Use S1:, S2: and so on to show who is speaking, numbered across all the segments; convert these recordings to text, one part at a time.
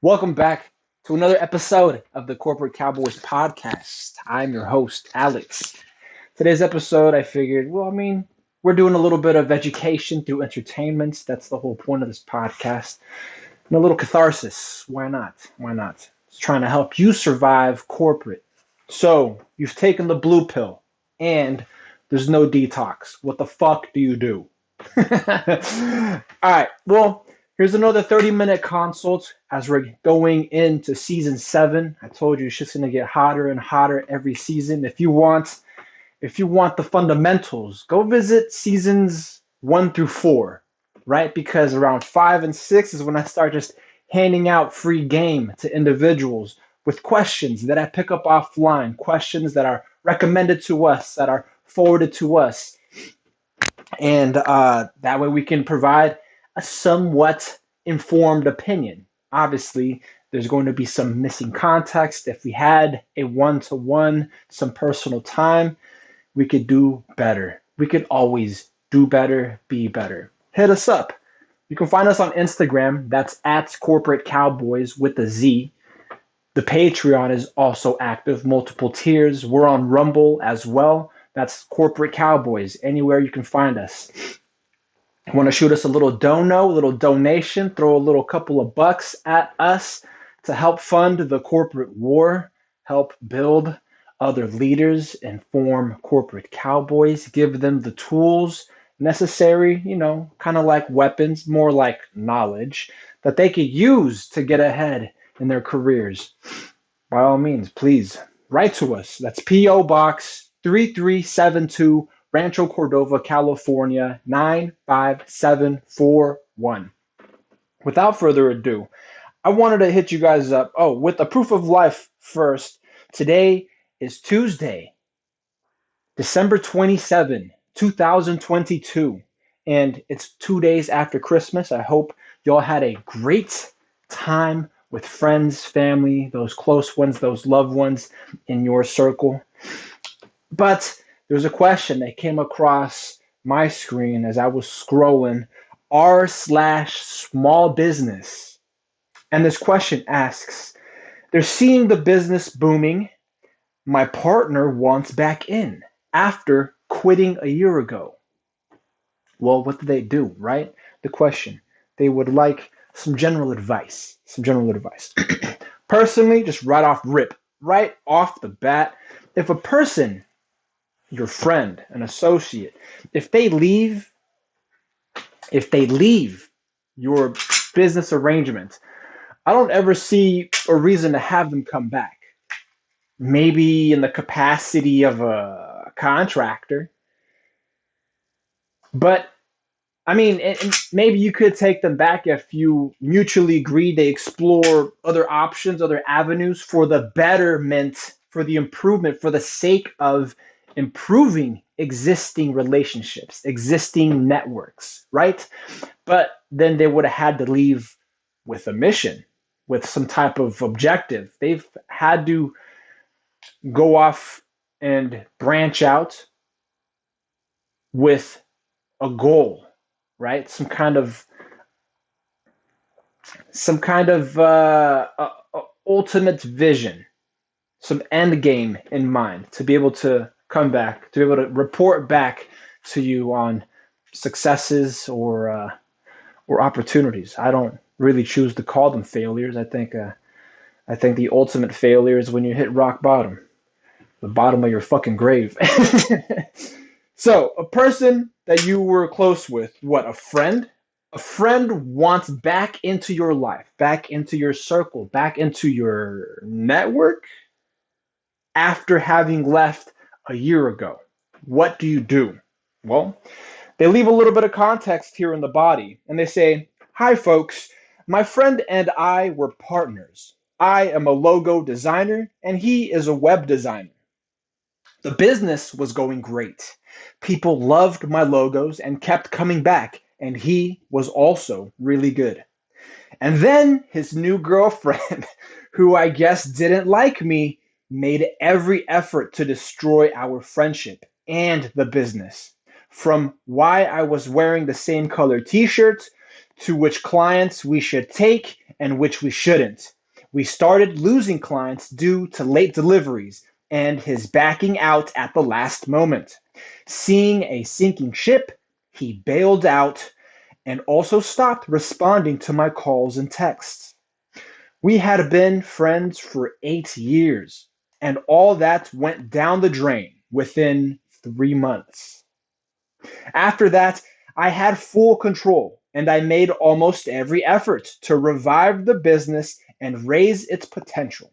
S1: Welcome back to another episode of the Corporate Cowboys podcast. I'm your host, Alex. Today's episode, I figured, we're doing a little bit of education through entertainment. That's the whole point of this podcast. And a little catharsis. Why not? Why not? It's trying to help you survive corporate. So, you've taken the blue pill and there's no detox. What the fuck do you do? All right. Well, here's another 30-minute consult as we're going into season 7. I told you it's just going to get hotter and hotter every season. If you want the fundamentals, go visit seasons 1 through 4, right? Because around 5 and 6 is when I start just handing out free game to individuals with questions that I pick up offline, questions that are recommended to us, that are forwarded to us. And that way we can provide a somewhat informed opinion. Obviously, there's going to be some missing context. If we had a one-to-one, some personal time, we could do better. We could always do better, be better. Hit us up. You can find us on Instagram. That's at Corporate Cowboys with a Z. The Patreon is also active, multiple tiers. We're on Rumble as well. That's Corporate Cowboys, anywhere you can find us. Want to shoot us a little donation, throw a little couple of bucks at us to help fund the corporate war, help build other leaders and form corporate cowboys, give them the tools necessary, kind of like weapons, more like knowledge that they could use to get ahead in their careers. By all means, please write to us. That's P.O. Box 3372, Rancho Cordova, California, 95741. Without further ado, I wanted to hit you guys up. Oh, with a proof of life first. Today is Tuesday, December 27, 2022, and it's 2 days after Christmas. I hope y'all had a great time with friends, family, those close ones, those loved ones in your circle. But there's a question that came across my screen as I was scrolling r/small business. And this question asks, they're seeing the business booming. My partner wants back in after quitting a year ago. Well, what do they do, right? The question. They would like some general advice. Personally, just right off the bat, if a person, your friend, an associate, if they leave your business arrangement, I don't ever see a reason to have them come back. Maybe in the capacity of a contractor. But, maybe you could take them back if you mutually agree they explore other options, other avenues for the betterment, for the improvement, for the sake of improving existing relationships, existing networks, right? But then they would have had to leave with a mission, with some type of objective. They've had to go off and branch out with a goal, right? Some kind of ultimate vision, some end game in mind to be able to come back, to be able to report back to you on successes or opportunities. I don't really choose to call them failures. I think the ultimate failure is when you hit rock bottom, the bottom of your fucking grave. So, a person that you were close with, what, a friend? A friend wants back into your life, back into your circle, back into your network after having left a year ago. What do you do? Well, they leave a little bit of context here in the body, and they say, "Hi, folks. My friend and I were partners. I am a logo designer, and he is a web designer. The business was going great. People loved my logos and kept coming back, and he was also really good. And then his new girlfriend, who I guess didn't like me, made every effort to destroy our friendship and the business. From why I was wearing the same color t-shirts to which clients we should take and which we shouldn't. We started losing clients due to late deliveries and his backing out at the last moment. Seeing a sinking ship, he bailed out and also stopped responding to my calls and texts. We had been friends for 8 years, and all that went down the drain within 3 months. After that, I had full control, and I made almost every effort to revive the business and raise its potential.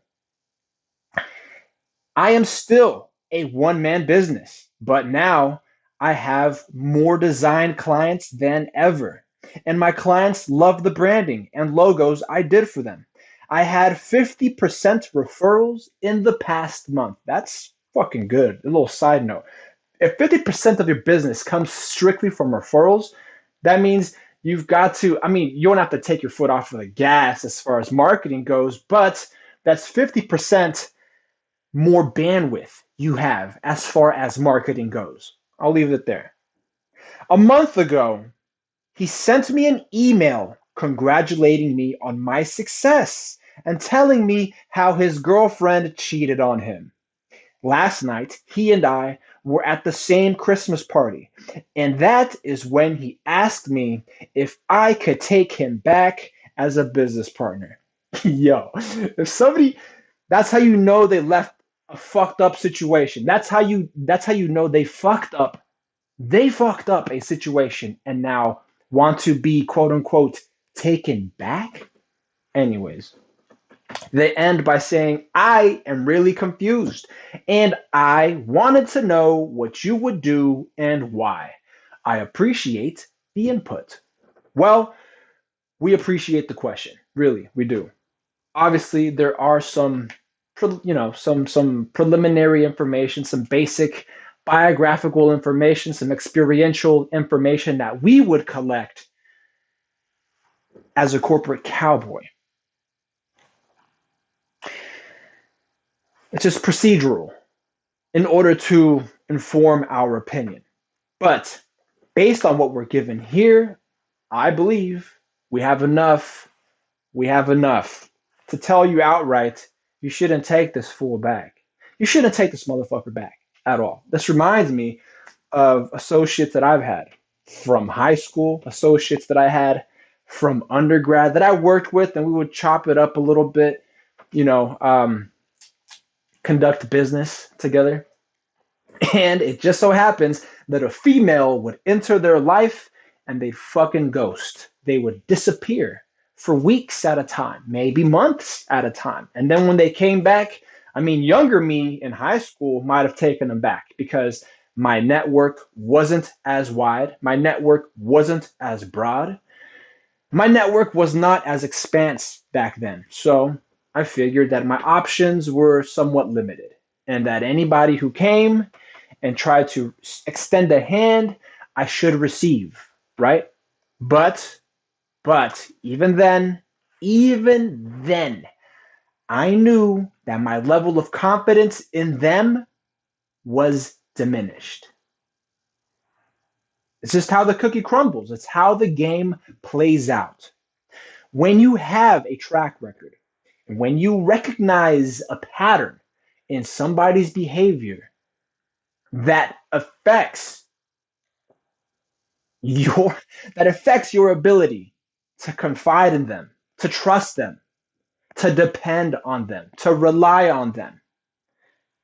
S1: I am still a one man business, but now I have more design clients than ever. And my clients love the branding and logos I did for them. I had 50% referrals in the past month. That's fucking good. A little side note. If 50% of your business comes strictly from referrals, that means you've got to, I mean, you don't have to take your foot off of the gas as far as marketing goes, but that's 50% more bandwidth you have as far as marketing goes. I'll leave it there. A month ago, he sent me an email congratulating me on my success and telling me how his girlfriend cheated on him. Last night, he and I were at the same Christmas party, and that is when he asked me if I could take him back as a business partner. Yo, if somebody, that's how you know they left a fucked up situation. That's how you know they fucked up a situation and now want to be quote unquote taken back. Anyways, they end by saying, I am really confused and I wanted to know what you would do and why. I appreciate the input. Well, we appreciate the question. Really, we do. Obviously, there are some preliminary information, some basic biographical information, some experiential information that we would collect as a corporate cowboy. It's just procedural in order to inform our opinion. But based on what we're given here, I believe we have enough. We have enough to tell you outright you shouldn't take this fool back. You shouldn't take this motherfucker back at all. This reminds me of associates that I've had from high school, associates that I had from undergrad that I worked with, and we would chop it up a little bit, you know, conduct business together. And it just so happens that a female would enter their life and they'd fucking ghost. They would disappear for weeks at a time, maybe months at a time. And then when they came back, I mean, younger me in high school might have taken them back because my network wasn't as wide, my network wasn't as broad, my network was not as expansive back then. So I figured that my options were somewhat limited and that anybody who came and tried to extend a hand, I should receive, right? But even then, I knew that my level of confidence in them was diminished. It's just how the cookie crumbles. It's how the game plays out. When you have a track record, when you recognize a pattern in somebody's behavior that affects your that affects your ability to confide in them, to trust them, to depend on them, to rely on them.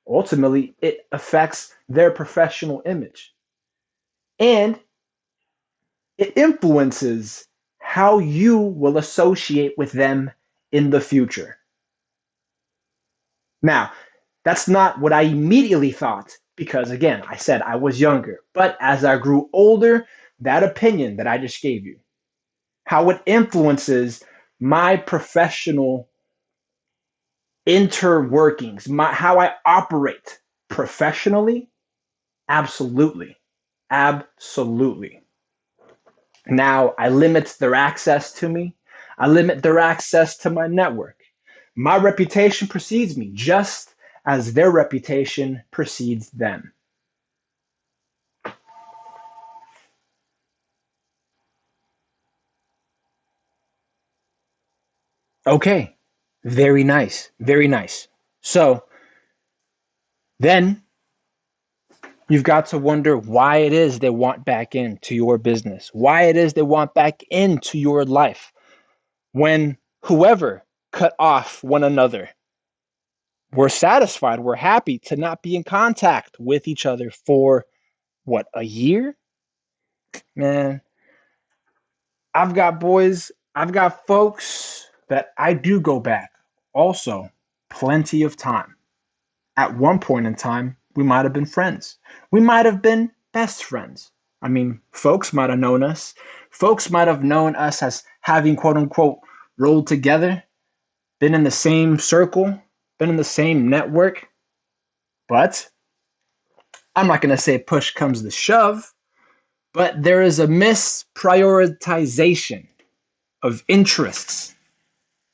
S1: Ultimately, it affects their professional image and it influences how you will associate with them in the future. Now, that's not what I immediately thought because, again, I said I was younger. But as I grew older, that opinion that I just gave you, how it influences my professional interworkings, how I operate professionally, absolutely. Absolutely. Now I limit their access to me. I limit their access to my network. My reputation precedes me just as their reputation precedes them. Okay, very nice, very nice. So then you've got to wonder why it is they want back into your business, why it is they want back into your life when whoever cut off one another. We're satisfied, we're happy to not be in contact with each other for what, a year? Man, I've got folks that I do go back also plenty of time. At one point in time, we might have been friends. We might have been best friends. I mean, folks might have known us. Folks might have known us as having quote unquote rolled together, been in the same circle, been in the same network. But I'm not going to say push comes to shove, but there is a misprioritization of interests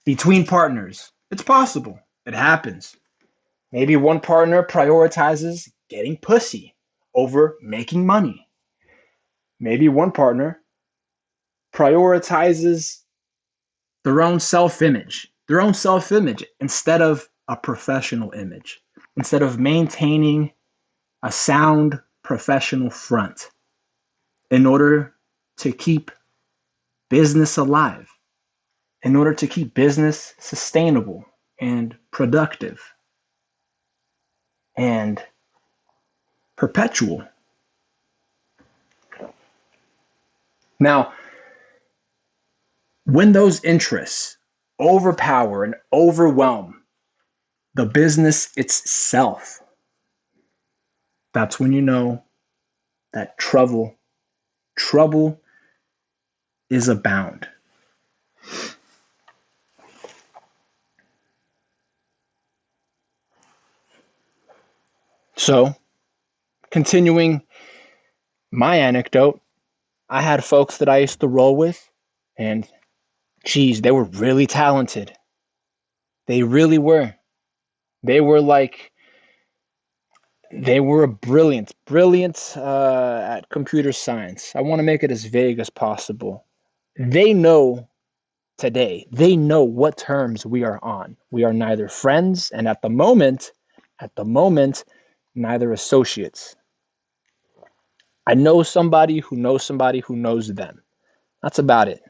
S1: between partners. It's possible. It happens. Maybe one partner prioritizes getting pussy over making money. Maybe one partner prioritizes their own self image instead of a professional image, instead of maintaining a sound professional front in order to keep business alive, in order to keep business sustainable and productive and perpetual. Now, when those interests overpower and overwhelm the business itself, that's when you know that trouble is abound. So, continuing my anecdote, I had folks that I used to roll with, and geez, they were really talented. They really were. They were like, they were brilliant at computer science. I want to make it as vague as possible. They know today, they know what terms we are on. We are neither friends, and at the moment, neither associates. I know somebody who knows somebody who knows them. That's about it.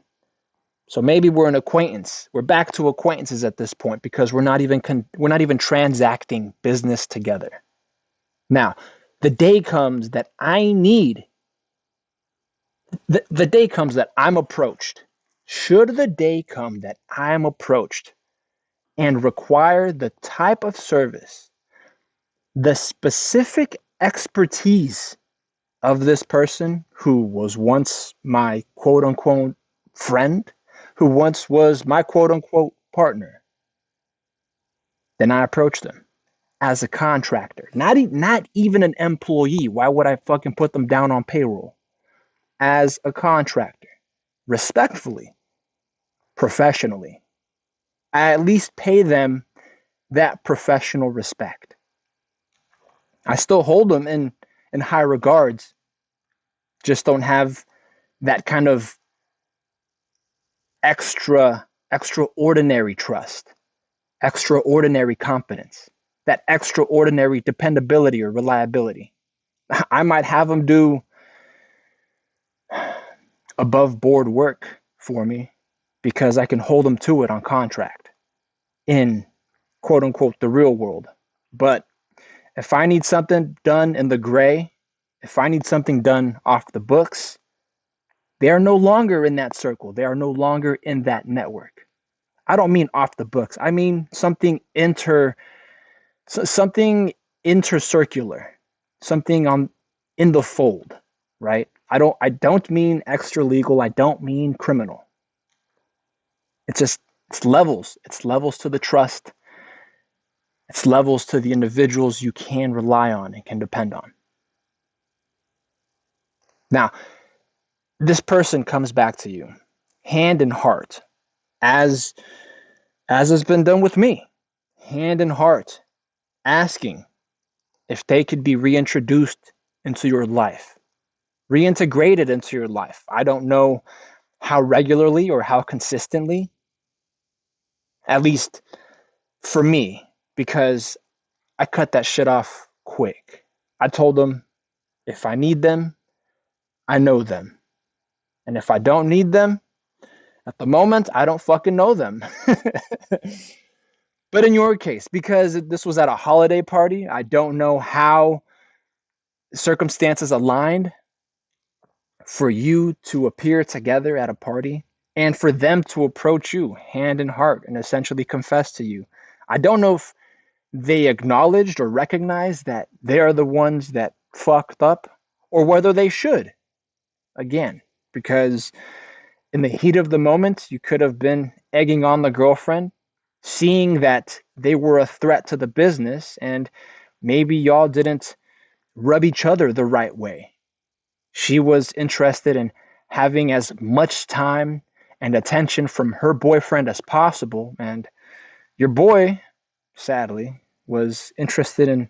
S1: So maybe we're an acquaintance. We're back to acquaintances at this point because we're not even transacting business together. Now, the day comes that I need the day comes that I'm approached. Should the day come that I'm approached and require the type of service, the specific expertise of this person who was once my quote unquote friend, who once was my quote unquote partner, then I approach them as a contractor, not even an employee. Why would I fucking put them down on payroll? As a contractor, respectfully, professionally. I at least pay them that professional respect. I still hold them in high regards, just don't have that kind of extraordinary trust, extraordinary confidence, that extraordinary dependability or reliability. I might have them do above board work for me because I can hold them to it on contract in quote unquote the real world. But if I need something done in the gray, if I need something done off the books, they are no longer in that circle. They are no longer in that network. I don't mean off the books. I mean something intercircular, something on in the fold, right? I don't mean extra legal. I don't mean criminal. It's just it's levels. It's levels to the trust. It's levels to the individuals you can rely on and can depend on. Now, this person comes back to you, hand in heart, as as has been done with me, hand in heart, asking if they could be reintroduced into your life, reintegrated into your life. I don't know how regularly or how consistently, At least for me, because I cut that shit off quick. I told them if I need them, I know them. And if I don't need them, at the moment, I don't fucking know them. But in your case, because this was at a holiday party, I don't know how circumstances aligned for you to appear together at a party and for them to approach you hand in heart and essentially confess to you. I don't know if they acknowledged or recognized that they are the ones that fucked up or whether they should again, because in the heat of the moment, you could have been egging on the girlfriend, seeing that they were a threat to the business, and maybe y'all didn't rub each other the right way. She was interested in having as much time and attention from her boyfriend as possible, and your boy, sadly, was interested in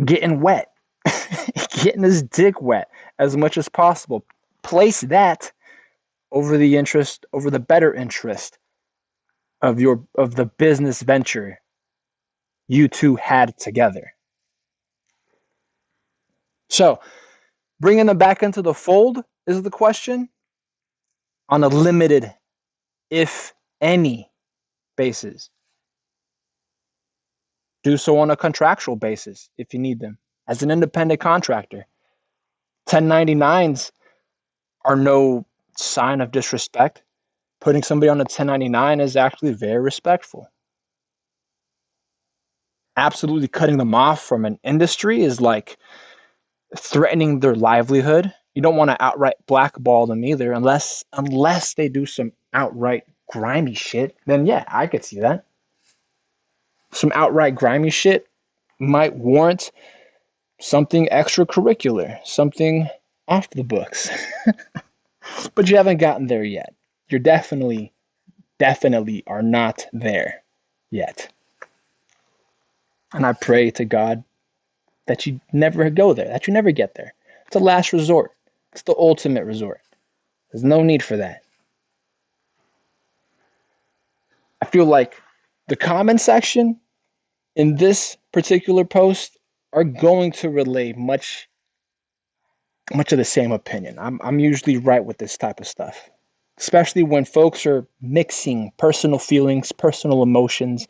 S1: getting wet, getting his dick wet as much as possible. Place that over the better interest of the business venture you two had together. So, bringing them back into the fold is the question on a limited, if any, basis. Do so on a contractual basis if you need them. As an independent contractor, 1099s are no sign of disrespect. Putting somebody on a 1099 is actually very respectful. Absolutely cutting them off from an industry is like threatening their livelihood. You don't want to outright blackball them either, unless they do some outright grimy shit. Then yeah, I could see that. Some outright grimy shit might warrant something extracurricular, something off the books. But you haven't gotten there yet. You're definitely are not there yet. And I pray to God that you never go there, that you never get there. It's a last resort. It's the ultimate resort. There's no need for that. I feel like the comment section in this particular post are going to relay much of the same opinion. I'm usually right with this type of stuff, especially when folks are mixing personal feelings, personal emotions,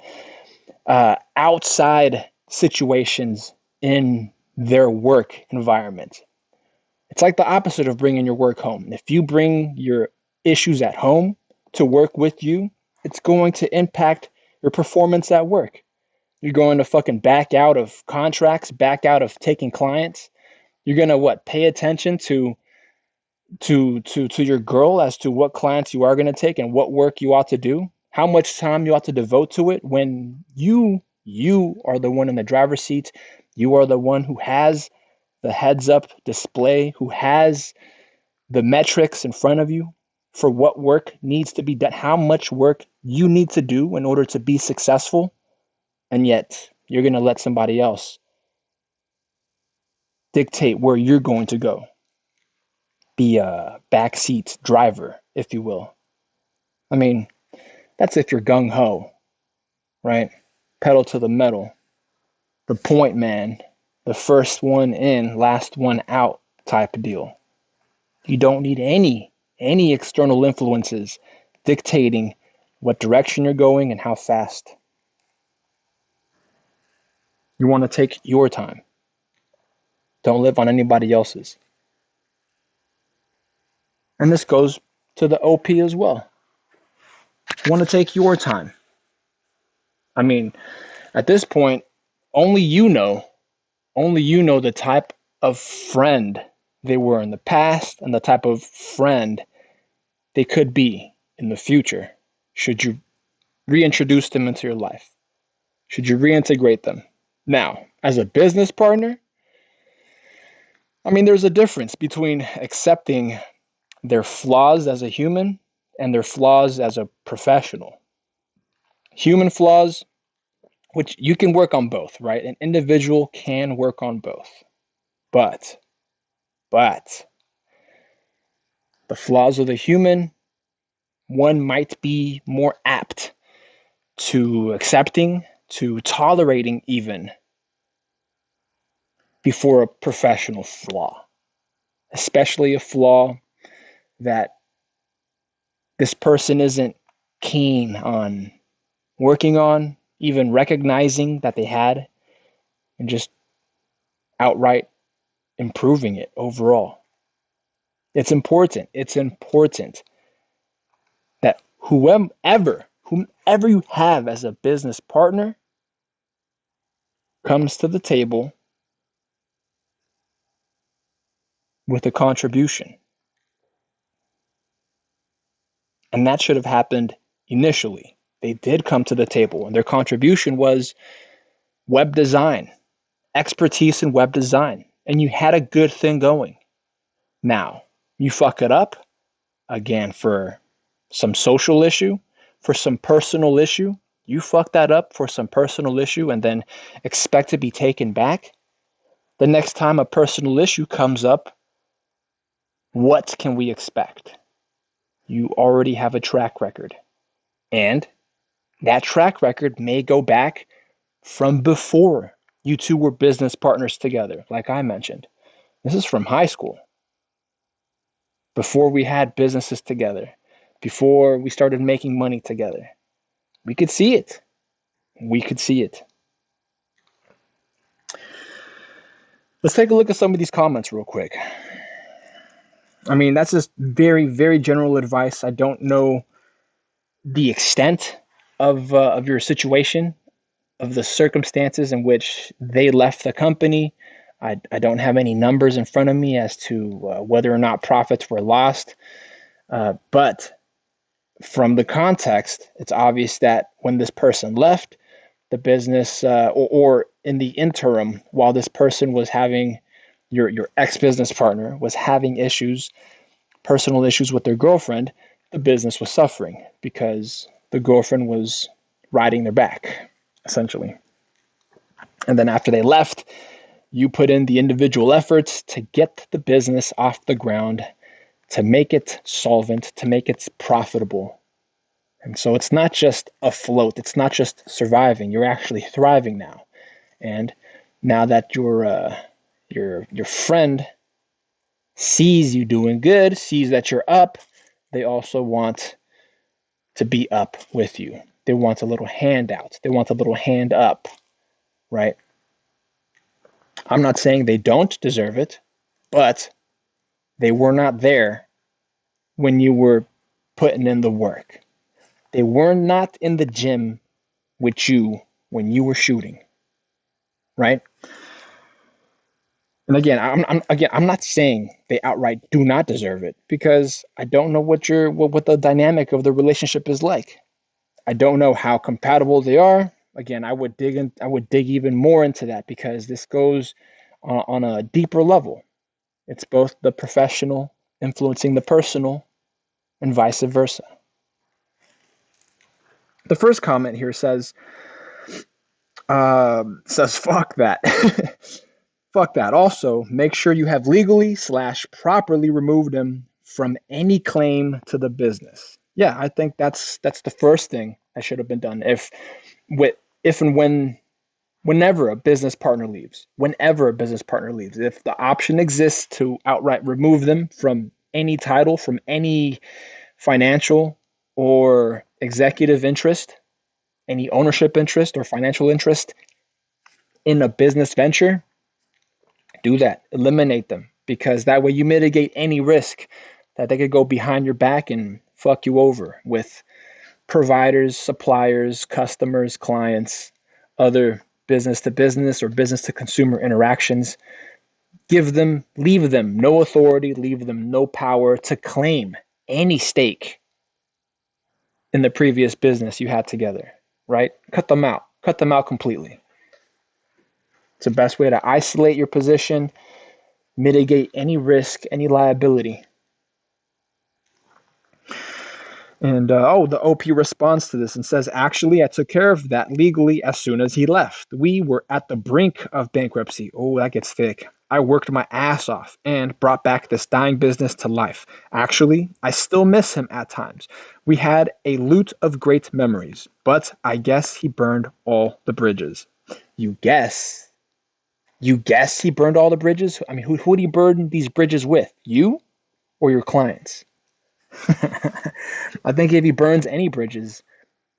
S1: outside situations in their work environment. It's like the opposite of bringing your work home. If you bring your issues at home to work with you, it's going to impact your performance at work. You're going to fucking back out of contracts, back out of taking clients. You're going to what? Pay attention to your girl as to what clients you are going to take and what work you ought to do, how much time you ought to devote to it when you are the one in the driver's seat. You are the one who has the heads up display, who has the metrics in front of you for what work needs to be done, how much work you need to do in order to be successful. And yet you're going to let somebody else dictate where you're going to go. Be a backseat driver, if you will. I mean, that's if you're gung ho, right? Pedal to the metal. The point man, the first one in, last one out type of deal. You don't need any external influences dictating what direction you're going and how fast. You want to take your time. Don't live on anybody else's. And this goes to the OP as well. You want to take your time. I mean, at this point, only you know the type of friend they were in the past and the type of friend they could be in the future should you reintroduce them into your life, should you reintegrate them. Now, as a business partner, I mean, there's a difference between accepting their flaws as a human and their flaws as a professional. Human flaws, which you can work on both, right? An individual can work on both. But the flaws of the human, one might be more apt to accepting, to tolerating even before a professional flaw, especially a flaw that this person isn't keen on working on, even recognizing that they had, and just outright improving it overall. It's important. It's important that whomever you have as a business partner comes to the table with a contribution. And that should have happened initially. They did come to the table, and their contribution was web design, expertise in web design, and you had a good thing going. Now, you fuck it up again for some social issue, for some personal issue. You fuck that up for some personal issue and then expect to be taken back. The next time a personal issue comes up, what can we expect? You already have a track record. And that track record may go back from before you two were business partners together, like I mentioned. This is from high school. Before we had businesses together, before we started making money together. We could see it. We could see it. Let's take a look at some of these comments real quick. I mean, that's just very, very general advice. I don't know the extent of your situation, of the circumstances in which they left the company. I don't have any numbers in front of me as to whether or not profits were lost. But from the context, it's obvious that when this person left the business, or in the interim, while this person was having, your ex-business partner was having issues, personal issues with their girlfriend, the business was suffering because the girlfriend was riding their back, essentially. And then after they left, you put in the individual efforts to get the business off the ground, to make it solvent, to make it profitable. And so it's not just afloat, it's not just surviving, you're actually thriving now. And now that your friend sees you doing good, sees that you're up, they also want to be up with you. They want a little handout. They want a little hand up, right? I'm not saying they don't deserve it, but they were not there when you were putting in the work. They were not in the gym with you when you were shooting, right? And again, I'm not saying they outright do not deserve it, because I don't know what the dynamic of the relationship is like. I don't know how compatible they are. Again, I would dig even more into that, because this goes on a deeper level. It's both the professional influencing the personal and vice versa. The first comment here says fuck that. Fuck that. Also, make sure you have legally/properly removed them from any claim to the business. Yeah, I think that's the first thing that should have been done. Whenever a business partner leaves, if the option exists to outright remove them from any title, from any financial or executive interest, any ownership interest or financial interest in a business venture, do that. Eliminate them, because that way you mitigate any risk that they could go behind your back and fuck you over with providers, suppliers, customers, clients, other business to business or business to consumer interactions. Leave them no authority, leave them no power to claim any stake in the previous business you had together, right? Cut them out completely. It's the best way to isolate your position, mitigate any risk, any liability. And the OP responds to this and says, actually, I took care of that legally as soon as he left. We were at the brink of bankruptcy. Oh, that gets thick. I worked my ass off and brought back this dying business to life. Actually, I still miss him at times. We had a loot of great memories, but I guess he burned all the bridges. You guess? You guess he burned all the bridges? I mean, who did he burn these bridges with? You or your clients? I think if he burns any bridges,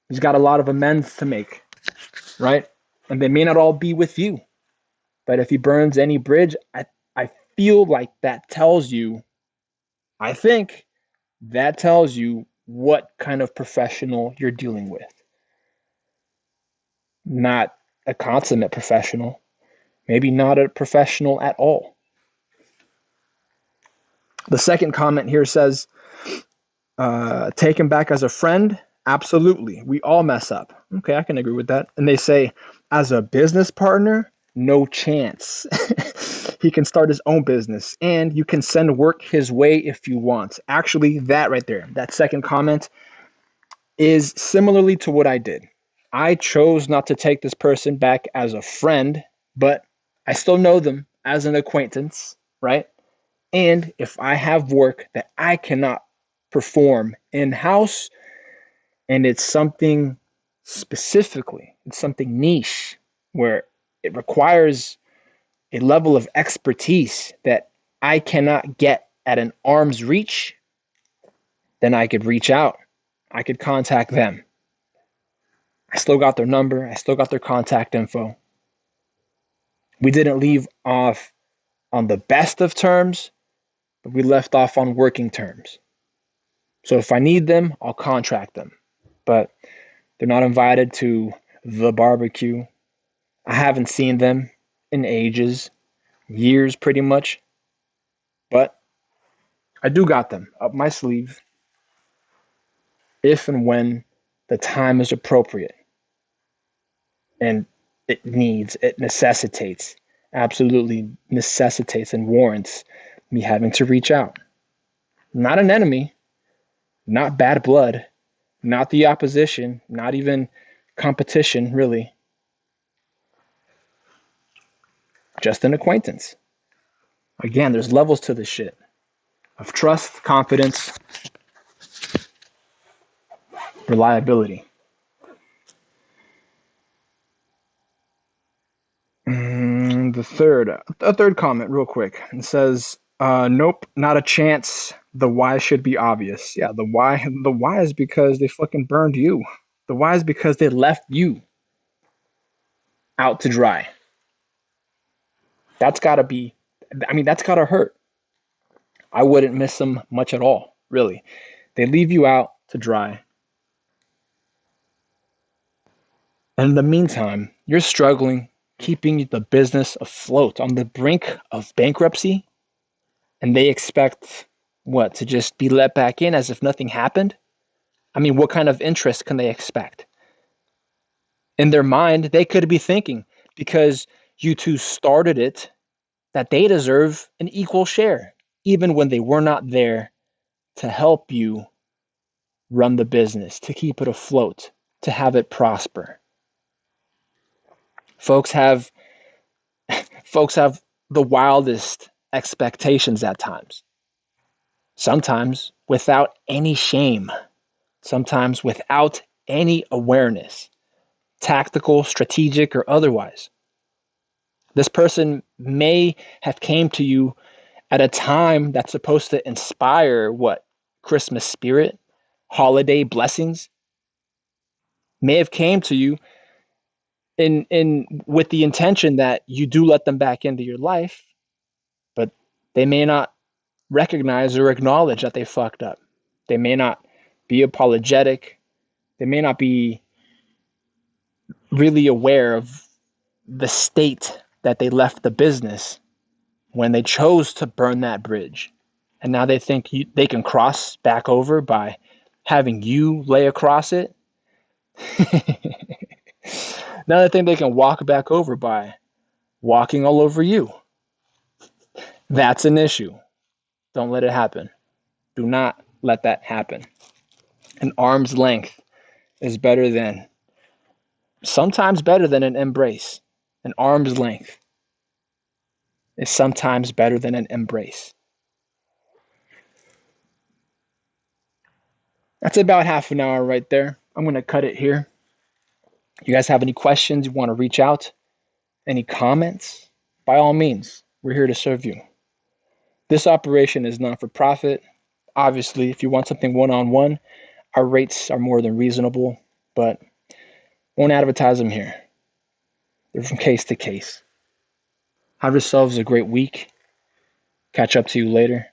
S1: he's got a lot of amends to make, right? And they may not all be with you. But if he burns any bridge, I feel like that tells you, I think that tells you what kind of professional you're dealing with. Not a consummate professional, maybe not a professional at all. The second comment here says, take him back as a friend. Absolutely. We all mess up. Okay, I can agree with that. And they say, as a business partner, no chance. He can start his own business and you can send work his way if you want. Actually, that right there, that second comment is similarly to what I did. I chose not to take this person back as a friend, but I still know them as an acquaintance, right? And if I have work that I cannot perform in house and it's something specifically, it's something niche where it requires a level of expertise that I cannot get at an arm's reach, then I could reach out. I could contact them. I still got their number. I still got their contact info. We didn't leave off on the best of terms, but we left off on working terms. So if I need them, I'll contract them. But they're not invited to the barbecue. I haven't seen them in ages, years pretty much. But I do got them up my sleeve if and when the time is appropriate. And it necessitates, absolutely necessitates and warrants me having to reach out. Not an enemy, not bad blood, not the opposition, not even competition, really. Just an acquaintance. Again, there's levels to this shit of trust, confidence, reliability. A third comment, real quick. It says, "Nope, not a chance. The why should be obvious. Yeah, the why. The why is because they fucking burned you. The why is because they left you out to dry. That's gotta be. I mean, that's gotta hurt. I wouldn't miss them much at all, really. They leave you out to dry. And in the meantime, you're struggling, keeping the business afloat on the brink of bankruptcy, and they expect what, to just be let back in as if nothing happened? I mean, what kind of interest can they expect? In their mind, they could be thinking, because you two started it, that they deserve an equal share, even when they were not there to help you run the business, to keep it afloat, to have it prosper. Folks have folks have the wildest expectations at times. Sometimes without any shame, sometimes without any awareness, tactical, strategic, or otherwise. This person may have came to you at a time that's supposed to inspire what? Christmas spirit, holiday blessings, may have came to you in with the intention that you do let them back into your life, but they may not recognize or acknowledge that they fucked up. They may not be apologetic. They may not be really aware of the state that they left the business when they chose to burn that bridge. And now they think they can cross back over by having you lay across it. Now they think they can walk back over by walking all over you. That's an issue. Don't let it happen. Do not let that happen. An arm's length is sometimes better than an embrace. An arm's length is sometimes better than an embrace. That's about half an hour right there. I'm going to cut it here. You guys have any questions? You want to reach out? Any comments? By all means, we're here to serve you. This operation is not for profit. Obviously, if you want something one-on-one, our rates are more than reasonable, but won't advertise them here. They're from case to case. Have yourselves a great week. Catch up to you later.